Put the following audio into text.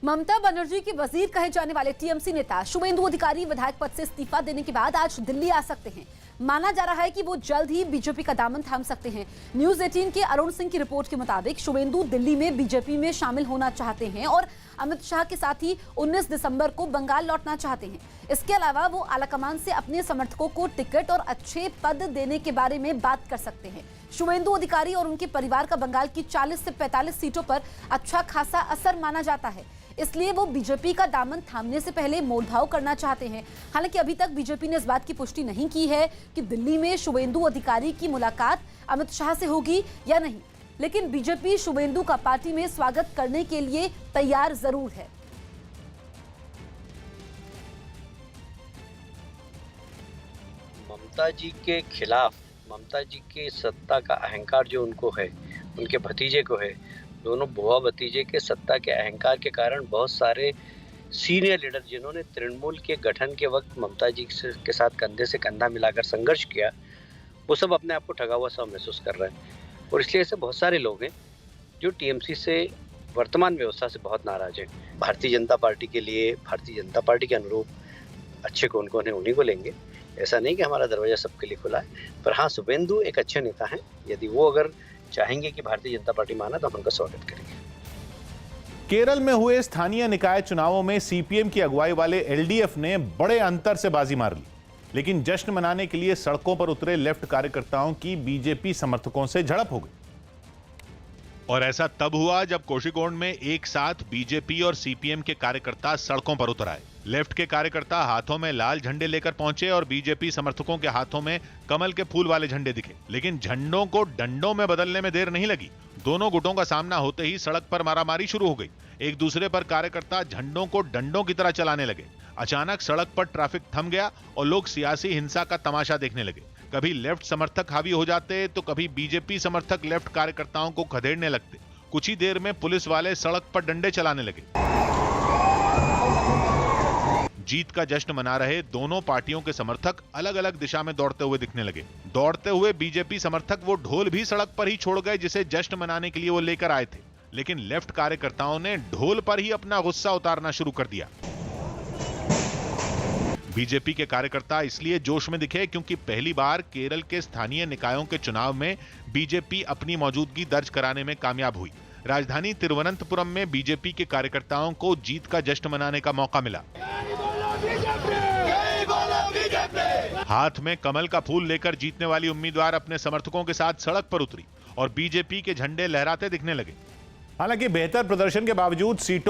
ममता बनर्जी के वजीर कहे जाने वाले टीएमसी नेता शुभेंदु अधिकारी विधायक पद से इस्तीफा देने के बाद आज दिल्ली आ सकते हैं। माना जा रहा है कि वो जल्द ही बीजेपी का दामन थाम सकते हैं। न्यूज 18 के अरुण सिंह की रिपोर्ट के मुताबिक शुभेंदु दिल्ली में बीजेपी में शामिल होना चाहते हैं और अमित शाह के साथ ही 19 दिसंबर को बंगाल लौटना चाहते हैं। इसके अलावा वो आलाकमान से अपने समर्थकों को टिकट और अच्छे पद देने के बारे में बात कर सकते हैं। शुभेंदु अधिकारी और उनके परिवार का बंगाल की 40 से 45 सीटों पर अच्छा खासा असर माना जाता है, इसलिए वो बीजेपी का दामन थामने से पहले मोलभाव करना चाहते हैं। हालांकि अभी तक बीजेपी ने इस बात की पुष्टि नहीं की है कि दिल्ली में शुभेंदु अधिकारी की मुलाकात अमित शाह से होगी या नहीं, लेकिन बीजेपी शुभेंदु का पार्टी में स्वागत करने के लिए तैयार जरूर है। ममता जी के खिलाफ, ममता जी के सत्ता का अहंकार जो उनको है, उनके भतीजे को है, दोनों बुआ भतीजे के सत्ता के अहंकार के कारण बहुत सारे सीनियर लीडर जिन्होंने तृणमूल के गठन के वक्त ममता जी के साथ कंधे से कंधा मिलाकर संघर्ष किया, वो सब अपने आप को ठगा हुआ सा महसूस कर रहे हैं। और इसलिए ऐसे बहुत सारे लोग हैं जो टीएमसी से, वर्तमान व्यवस्था से बहुत नाराज हैं। भारतीय जनता पार्टी के लिए, भारतीय जनता पार्टी के अनुरूप अच्छे कौन कौन है उन्हीं को लेंगे। ऐसा नहीं कि हमारा दरवाजा सबके लिए खुला है, पर हाँ, शुभेंदु एक अच्छे नेता हैं। यदि वो अगर चाहेंगे कि भारतीय जनता पार्टी माना तो हम उनका स्वागत करेंगे। केरल में हुए स्थानीय निकाय चुनावों में सीपीएम की अगुवाई वाले एलडीएफ ने बड़े अंतर से बाजी मार ली, लेकिन जश्न मनाने के लिए सड़कों पर उतरे लेफ्ट कार्यकर्ताओं की बीजेपी समर्थकों से झड़प हो गई। और ऐसा तब हुआ जब कोषिकोड में एक साथ बीजेपी और सीपीएम के कार्यकर्ता सड़कों पर उतर आए। लेफ्ट के कार्यकर्ता हाथों में लाल झंडे लेकर पहुंचे और बीजेपी समर्थकों के हाथों में कमल के फूल वाले झंडे दिखे, लेकिन झंडों को डंडों में बदलने में देर नहीं लगी। दोनों गुटों का सामना होते ही सड़क पर मारामारी शुरू हो गई। एक दूसरे पर कार्यकर्ता झंडों को डंडों की तरह चलाने लगे। अचानक सड़क पर ट्रैफिक थम गया और लोग सियासी हिंसा का तमाशा देखने लगे। कभी लेफ्ट समर्थक हावी हो जाते तो कभी बीजेपी समर्थक लेफ्ट कार्यकर्ताओं को खदेड़ने लगते। कुछ ही देर में पुलिस वाले सड़क पर डंडे चलाने लगे। जीत का जश्न मना रहे दोनों पार्टियों के समर्थक अलग अलग दिशा में दौड़ते हुए दिखने लगे। दौड़ते हुए बीजेपी समर्थक वो ढोल भी सड़क पर ही छोड़ गए जिसे जश्न मनाने के लिए वो लेकर आए थे, लेकिन लेफ्ट कार्यकर्ताओं ने ढोल पर ही अपना गुस्सा उतारना शुरू कर दिया। बीजेपी के कार्यकर्ता इसलिए जोश में दिखे क्योंकि पहली बार केरल के स्थानीय निकायों के चुनाव में बीजेपी अपनी मौजूदगी दर्ज कराने में कामयाब हुई। राजधानी तिरुवनंतपुरम में बीजेपी के कार्यकर्ताओं को जीत का जश्न मनाने का मौका मिला। हाथ में कमल का फूल लेकर जीतने वाली उम्मीदवार अपने समर्थकों के साथ सड़क पर उतरी और बीजेपी के झंडे लहराते दिखने लगे। हालांकि बेहतर प्रदर्शन के बावजूद सीटों